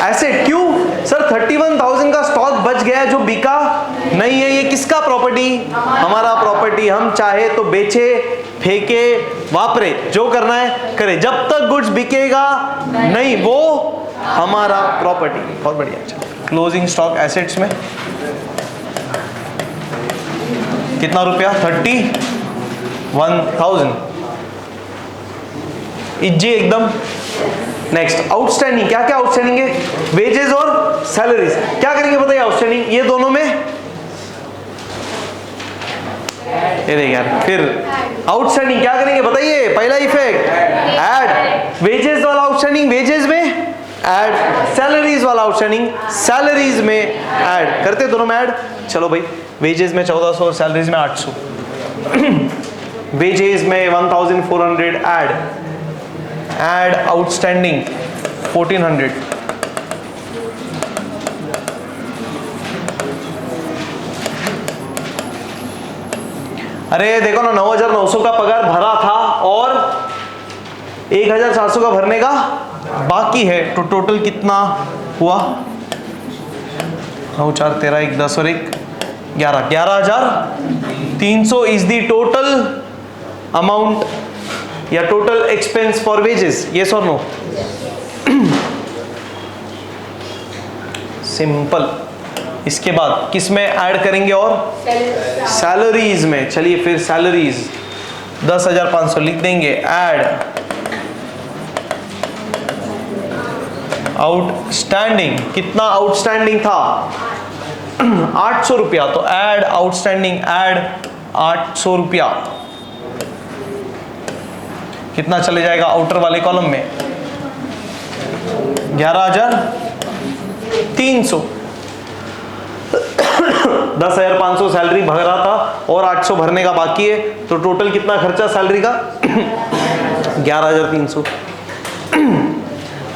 एसेट। क्यों सर 31,000 का स्टॉक बच गया जो बिका नहीं है, ये किसका प्रॉपर्टी, हमारा प्रॉपर्टी, हम चाहे तो बेचे फेंके वापरे, जो करना है करे, जब तक गुड्स बिकेगा नहीं वो हमारा प्रॉपर्टी। बहुत बढ़िया। क्लोजिंग स्टॉक एसेट्स में कितना रुपया 31,000 इज्जी एकदम। नेक्स्ट आउटस्टैंडिंग, क्या क्या आउटस्टैंडिंग है, वेजेस और सैलरीज। क्या करेंगे बताइए आउटस्टैंडिंग, ये दोनों में ये देखिए यार, फिर आउटस्टैंडिंग क्या करेंगे बताइए, पहला इफेक्ट ऐड वेजेस वाला आउटस्टैंडिंग, वेजेस में ऐड सैलरीज वाला आउटस्टैंडिंग सैलरीज में ऐड करते, दोनों में ऐड। चलो भाई, वेजेस में 1400 और सैलरीज में 800। वेजेस में 1400 ऐड आउटस्टैंडिंग 1400। अरे देखो ना, 9900 का पगार भरा था और 1400 का भरने का बाकी है, तो टोटल कितना हुआ? 9 4 13 1 10 और 1 11, 11300 इज द टोटल अमाउंट या total expense for wages. Yes और नो? सिंपल। इसके बाद किस में ऐड करेंगे? और सैलरीज में। चलिए फिर सैलरीज 10,500 लिख देंगे, ऐड आउटस्टैंडिंग। कितना आउटस्टैंडिंग था? 800 रुपया, तो ऐड आउटस्टैंडिंग, ऐड 800 रुपया। कितना चले जाएगा आउटर वाले कॉलम में? 11,300। 10,500 सैलरी भरा था और 800 भरने का बाकी है, तो टोटल कितना खर्चा सैलरी का? 11,300।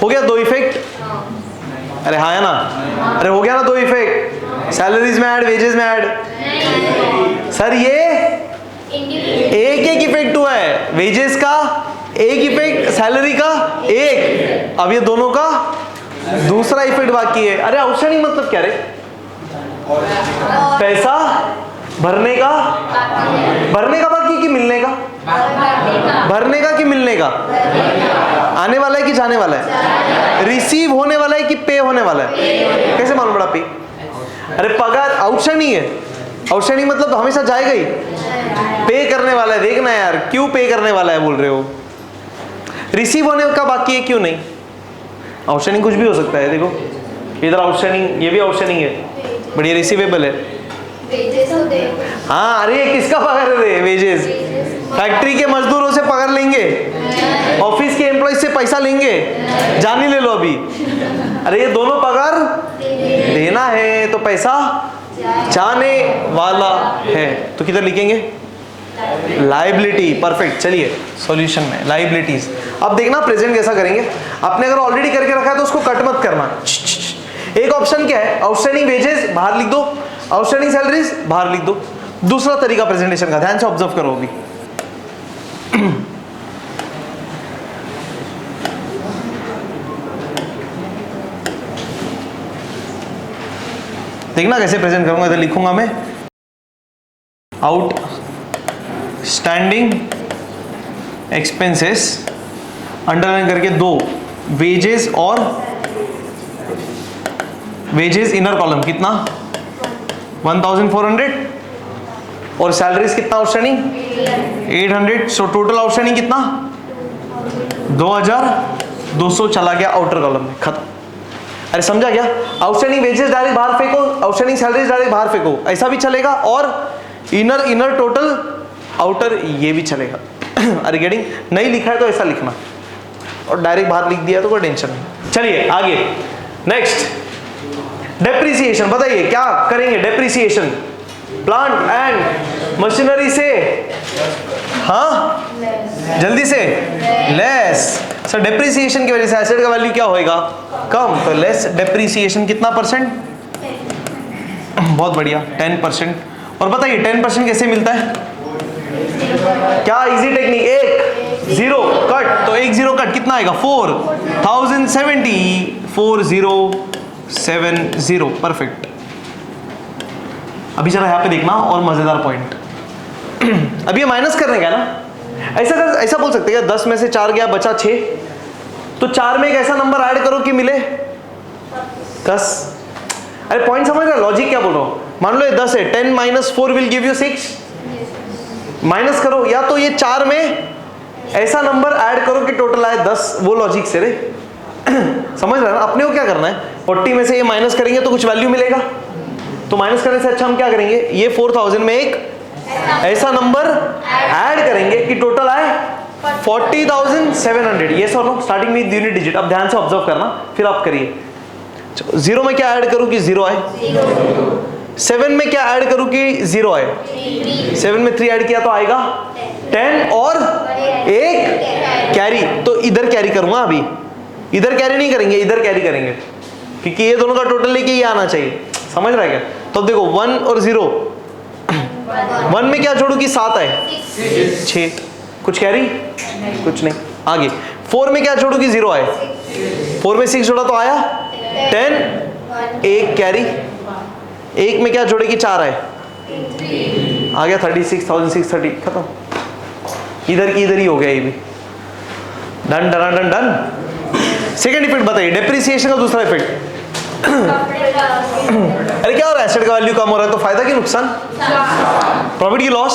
हो गया दो इफेक्ट? अरे हाँ है ना? अरे हो गया ना दो इफेक्ट? सैलरीज में ऐड, वेजेस में ऐड। सर ये एक एक इफेक्ट हुआ है, वेजेस का एक इफेक्ट, सैलरी का एक। अब ये दोनों का दूसरा इफेक्ट बाकी है। अरे आउटस्टैंडिंग मतलब क्या रे? पैसा भरने का बाकी कि मिलने का? भरने का कि मिलने का? आने वाला है कि जाने वाला है? रिसीव होने वाला है कि पे होने वाला है? कैसे मालूम पड़ा पे? अरे पगार आउटस्टैंडिंग है, आउटस्टैंडिंग मतलब हमेशा जाएगा ही, पे करने वाला है। देखना यार, क्यों पे करने वाला है बोल रहे हो? रिसीव होने का बाकी है, क्यों नहीं? आउटस्टैंडिंग कुछ भी हो सकता है। देखो इधर आउटस्टैंडिंग, ये भी आउटस्टैंडिंग है, बट ये रिसीवेबल है। हाँ, अरे किसका पगार है? वेजेस। फैक्ट्री के मजदूरों से पगार लेंगे, ऑफिस के एम्प्लॉय से पैसा लेंगे, जानी ले लो अभी। अरे ये दोनों पगार देना है, तो पैसा जाने वाला है, तो किधर लिखेंगे? लाइबिलिटी। परफेक्ट। चलिए सॉल्यूशन में लाइबिलिटीज। अब देखना प्रेजेंट कैसा करेंगे। आपने अगर ऑलरेडी करके रखा है तो उसको कट मत करना। एक ऑप्शन क्या है? आउटस्टैंडिंग वेजेस बाहर लिख दो, आउटस्टैंडिंग सैलरीज बाहर लिख दो। दूसरा तरीका प्रेजेंटेशन का, ध्यान से ऑब्जर्व करो अभी। देखना कैसे प्रेजेंट करूंगा। इधर लिखूंगा मैं आउटस्टैंडिंग एक्सपेंसेस, अंडरलाइन करके दो, वेजेस और वेजेस इनर कॉलम कितना? 1400 और सैलरीज कितना आउटस्टैंडिंग? 800। सो टोटल आउटस्टैंडिंग कितना? 2200 चला गया आउटर कॉलम में, खत्म। अरे समझा क्या? आउटस्टैंडिंग वेजेस डायरेक्ट बाहर फेंको, आउटस्टैंडिंग सैलरीज डायरेक्ट बाहर फेंको, ऐसा भी चलेगा, और इनर टोटल आउटर ये भी चलेगा। अरे गेटिंग? नहीं लिखा है तो ऐसा लिखना, और डायरेक्ट बाहर लिख दिया तो कोई टेंशन नहीं। चलिए आगे, नेक्स्ट डेप्रिसिएशन। बताइए क्या करेंगे? डेप्रिसिएशन प्लांट एंड मशीनरी से, हाँ जल्दी से, लेस। सर डेप्रिसिएशन की वजह से एसेट का वैल्यू क्या होएगा? कम, तो लेस डेप्रिसिएशन कितना परसेंट? बहुत बढ़िया, 10%। और बताइए 10% कैसे मिलता है? क्या इजी टेक्निक? एक जीरो कट, तो एक जीरो कट कितना आएगा? 4070, 4070। परफेक्ट। अभी जरा यहाँ पे देखना और मजेदार पॉइंट। अभी ये माइनस करने का ना, ऐसा बोल सकते हैं 10 में से 4 गया, बचा 6, तो 4 में एक ऐसा नंबर ऐड करो कि मिले 10। अरे पॉइंट समझ रहे? लॉजिक क्या बोल रहा हूं? मान लो ये 10 है, 10 - 4 विल गिव यू 6। माइनस करो, या तो ये 4 में ऐसा नंबर ऐड करो कि टोटल आए 10। वो लॉजिक से रे समझ रहे ना? अपने को क्या करना है? 40 में से ये माइनस करेंगे तो कुछ वैल्यू मिलेगा, तो माइनस करने से अच्छा हम क्या करेंगे? ये 4000 में एक ऐसा नंबर ऐड करेंगे कि टोटल आए 40,700, ये और नो, स्टार्टिंग में यूनिट डिजिट। अब ध्यान से ऑब्जर्व करना, फिर आप करिए। जीरो में क्या ऐड करूं कि जीरो आए, 7 में क्या ऐड करूं कि जीरो आए, 7 में 3 ऐड किया तो आएगा 10 और एक कैरी, तो इधर कैरी करूंगा। अभी इधर कैरी नहीं करेंगे, इधर कैरी करेंगे, क्योंकि ये दोनों का टोटल लेके ये आना चाहिए। समझ रहा है क्या? तो देखो 1 और 0, 1 में क्या जोड़ू कि 7 आए, 6, कुछ कैरी कुछ नहीं। आगे 4 में क्या जोड़ू कि 0 आए, 4 में 6 जोड़ा तो आया 10, एक कैरी, 1 में क्या जोड़े कि 4 आए, आ गया 36,630, खत्म। इधर की इधर ही हो गया ये भी। Done done done done. Second effect बताइए, डेप्रिसिएशन का दूसरा इफेक्ट। अरे क्या हो रहा है, एसेट का वैल्यू कम हो रहा है तो फायदा की नुकसान, प्रॉफिट की लॉस,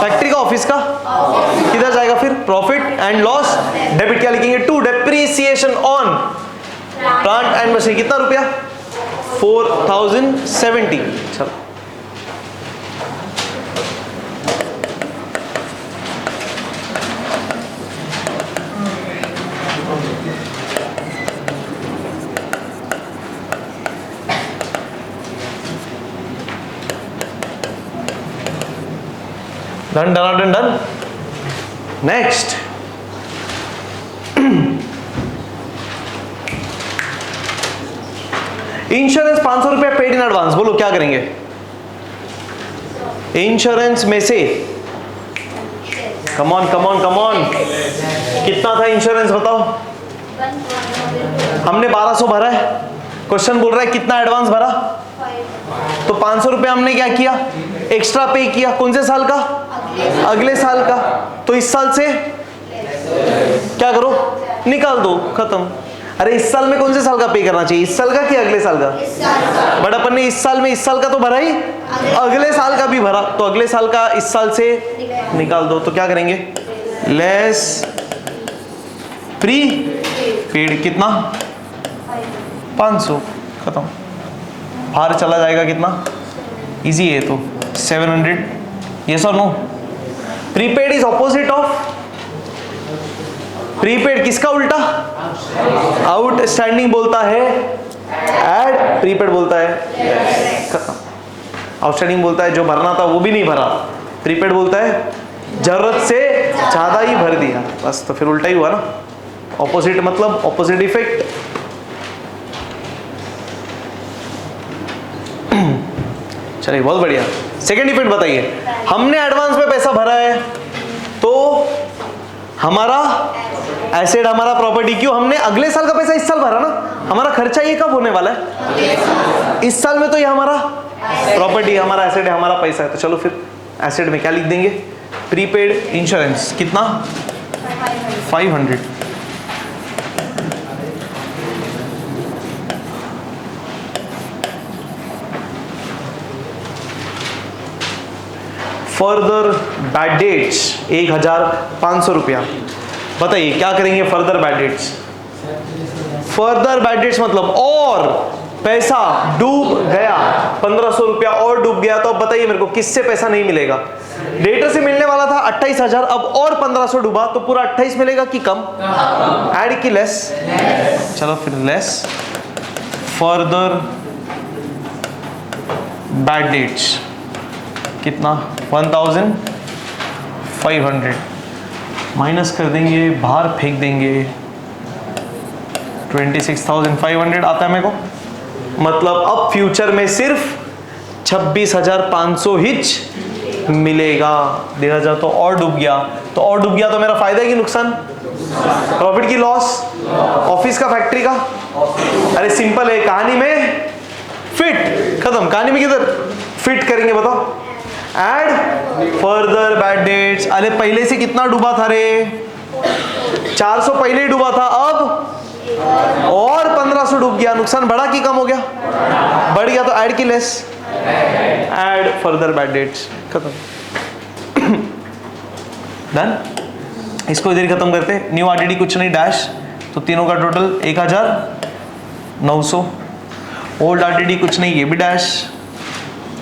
फैक्ट्री का ऑफिस का किधर जाएगा फिर, प्रॉफिट एंड लॉस। डेबिट क्या लिखेंगे, to depreciation on plant and machine, कितना रुपया 4070। चलो done done done done. Next insurance 500 रुपया पेड इन एडवांस, बोलो क्या करेंगे। इंश्योरेंस में से come on come on come on, कितना था इंश्योरेंस बताओ। हमने 1200 भरा है, क्वेश्चन बोल रहा है कितना एडवांस भरा, तो 500 रुपया हमने क्या किया, एक्स्ट्रा पे किया। कौन से साल का, अगले साल का। तो इस साल से क्या करो, निकाल दो, खत्म। अरे इस साल में कौन से साल का पे करना चाहिए, इस साल का कि अगले साल का, बट अपन ने इस साल में इस साल का तो भरा ही, अगले साल का भी भरा, तो अगले साल का इस साल से निकाल दो। तो क्या करेंगे, लेस प्री पेड, कितना 500, खत्म। बाहर चला जाएगा कितना, इजी है तो 700। यस और no. Prepaid is opposite of, prepaid किसका उल्टा, आउटस्टैंडिंग बोलता है एड, प्रीपेड बोलता है खत्म। आउटस्टैंडिंग बोलता है जो भरना था वो भी नहीं भरा, प्रीपेड बोलता है जरूरत से ज्यादा ही भर दिया, बस। तो फिर उल्टा ही हुआ ना, ऑपोजिट मतलब ऑपोजिट इफेक्ट। चलिए बहुत बढ़िया। सेकेंड इफेक्ट बताइए, हमने एडवांस में पैसा भरा है तो हमारा एसेट, हमारा प्रॉपर्टी, क्यों, हमने अगले साल का पैसा इस साल भरा ना, हमारा खर्चा ये कब होने वाला है, इस साल में। तो ये हमारा प्रॉपर्टी, हमारा एसेट है, हमारा पैसा है। तो चलो फिर एसेट में क्या लिख देंगे, प्रीपेड इंश्योरेंस, कितना 500। फर्दर बैड डेट्स 1500 रुपया। बताइए क्या करेंगे further bad dates. Further bad dates मतलब और पैसा डूब गया, 1500 रुपया और डूब गया, तो अब बताइए मेरे को किससे पैसा नहीं मिलेगा। डेटर से मिलने वाला था 28,000, अब और 1500 डूबा तो पूरा 28 मिलेगा कि कम, ऐड की लेस। चलो फिर लेस फर्दर बैड डेट्स, कितना 1500 माइनस कर देंगे, बाहर फेंक देंगे, 26,500 आता है मेरे को। मतलब अब फ्यूचर में सिर्फ 26,500 हिच मिलेगा। 1,500 तो और डूब गया, तो और डूब गया तो मेरा फायदा की नुकसान, प्रॉफिट की लॉस, ऑफिस का फैक्ट्री का। अरे सिंपल है, कहानी में फिट, खत्म। कहानी में किधर फिट करेंगे बताओ, एड फर्दर बैड डेट्स। अरे पहले से कितना डूबा था रे, 400 पहले ही डूबा था, अब और 1500 डूब गया, नुकसान बढ़ा कि कम हो गया, बढ़ गया, तो ऐड की less, add further bad dates, खत्म। डन। इसको इधर खत्म करते हैं, न्यू आरटीडी कुछ नहीं, डैश, तो तीनों का टोटल 1900। ओल्ड आरटीडी कुछ नहीं, ये भी डैश,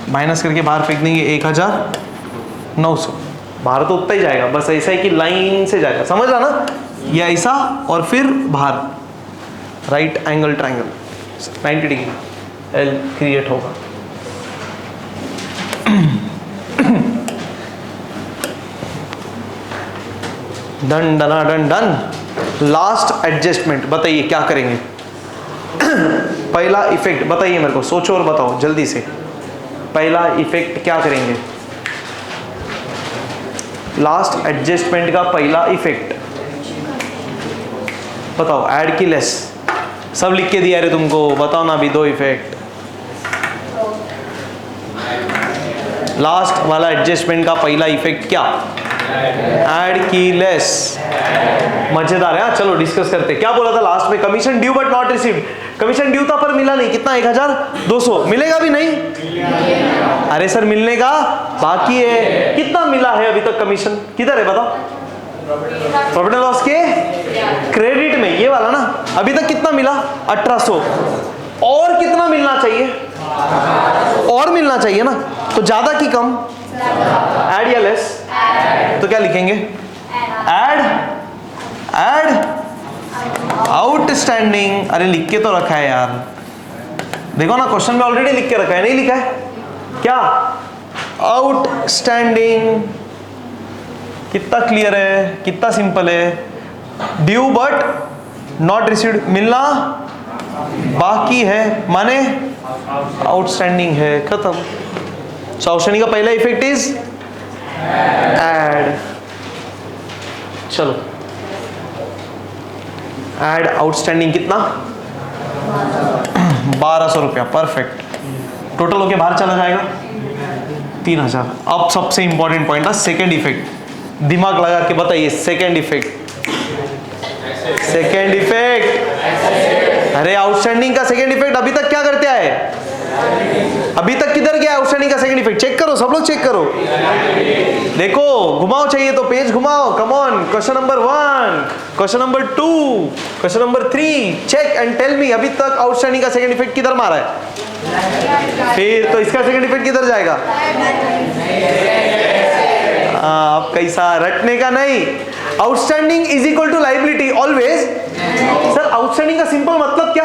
माइनस करके बाहर फेंक देंगे 1900। बाहर तो उतना ही जाएगा, बस ऐसा है कि लाइन से जाएगा, समझ रहा ना, ये ऐसा और फिर बाहर right angle triangle 90 degree L create होगा। डन डना डन डन। लास्ट एडजस्टमेंट बताइए क्या करेंगे। पहला इफेक्ट बताइए मेरे को, सोचो और बताओ जल्दी से। पहला इफेक्ट क्या करेंगे? लास्ट एडजस्टमेंट का पहला इफेक्ट बताओ। ऐड की लेस, सब लिख के दिया रे तुमको, बताओ ना अभी 2 इफेक्ट। लास्ट वाला एडजस्टमेंट का पहला इफेक्ट क्या? ऐड की लेस। मजेदार है। चलो डिस्कस करते। क्या बोला था लास्ट में? Commission due but not received. Commission due था पर मिला नहीं, कितना? 1200। मिलेगा भी नहीं? अरे सर मिलने का बाकी है। कितना मिला है अभी तक कमीशन? किधर है बताओ? प्रॉफिट एंड लॉस के क्रेडिट में, ये वाला ना। अभी तक कितना मिला? 1800। और कितना मिलना चाहिए? और मिलना चाहिए ना, तो ज्यादा की कम? ऐड या लेस? तो क्या लिखेंगे? Add outstanding. अरे लिख के तो रखा है यार, देखो ना क्वेश्चन में ऑलरेडी लिख के रखा है, नहीं लिखा है क्या? आउटस्टैंडिंग। कितना क्लियर है, कितना सिंपल है। ड्यू बट नॉट रिसीव्ड, मिलना बाकी है माने आउटस्टैंडिंग है, खत्म। आउटस्टैंडिंग का पहला इफेक्ट इज ऐड। चलो ऐड आउटस्टैंडिंग कितना? 1200 रुपया। परफेक्ट। टोटल होके बाहर चला जाएगा 3000। अब सबसे इंपॉर्टेंट पॉइंट था सेकेंड इफेक्ट। दिमाग लगा के बताइए सेकेंड इफेक्ट। सेकेंड इफेक्ट, अरे आउटस्टैंडिंग का सेकेंड इफेक्ट अभी तक क्या करते आए? अभी तक किधर गया आउटस्टैंडिंग का सेकेंड इफेक्ट? चेक करो, सब लोग चेक करो। देखो घुमाओ, चाहिए तो पेज घुमाओ। Come on. Question number 1, question number 2, question number 3। Check and tell me अभी तक आउटस्टैंडिंग का सेकेंड इफेक्ट किधर मारा है? फिर तो इसका सेकेंड इफेक्ट किधर जाएगा? आप कैसा रटने का नहीं। Outstanding is equal to liability always. Sir outstanding का सिंपल मतलब क्या?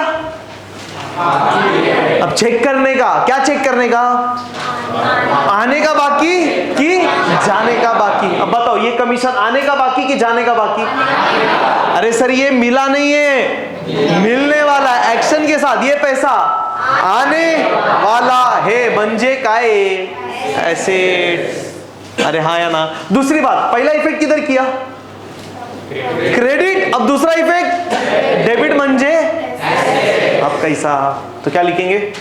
अब चेक करने का, क्या चेक करने का? आने का बाकी कि जाने का बाकी। अब बताओ ये कमीशन आने का बाकी कि जाने का बाकी? अरे सर ये मिला नहीं है, मिलने वाला है एक्शन के साथ। ये पैसा आने वाला है म्हणजे काय? एसेट। अरे हाँ या ना? दूसरी बात, पहला इफेक्ट किधर किया? क्रेडिट। अब दूसरा इफेक्ट डेबिट म्हणजे? अब कैसा? तो क्या लिखेंगे?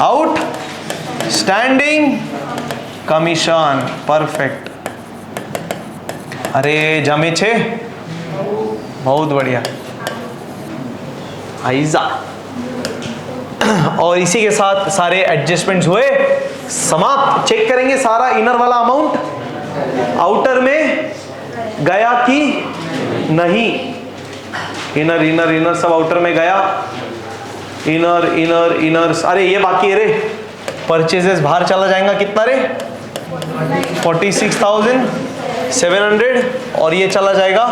Out standing commission. परफेक्ट। अरे जमे छे, बहुत बढ़िया। आइजा। और इसी के साथ सारे एडजस्टमेंट्स हुए समाप्त। चेक करेंगे सारा इनर वाला अमाउंट आउटर में गया कि नहीं। इनर इनर इनर सब आउटर में गया। इनर इनर इनर, अरे ये बाकी है रे। परचेजेस बाहर चला जाएगा कितना रे? 46,700। और ये चला जाएगा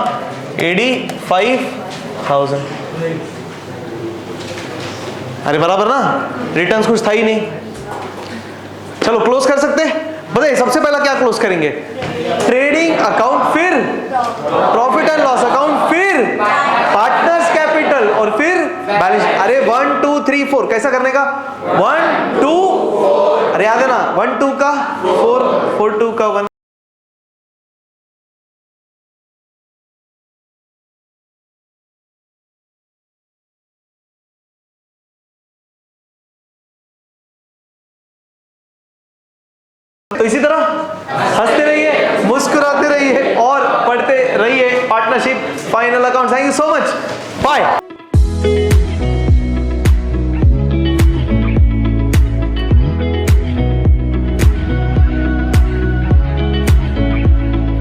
85,000। अरे बराबर ना? रिटर्न्स कुछ था ही नहीं। चलो क्लोज कर सकते हैं। बताइए सबसे पहला क्या क्लोज करेंगे? ट्रेडिंग अकाउंट, फिर प्रॉफिट एंड लॉस अकाउंट, फिर पार्टनर्स कैपिटल और फिर बैलेंस। अरे 1 2 3 4 कैसा करने का? 1 2, अरे याद है ना? 1 2 का 4, 4 2 का 1। तो इसी तरह हंसते रहिए, मुस्कुराते रहिए और पढ़ते रहिए partnership final account. Thank you so much, bye.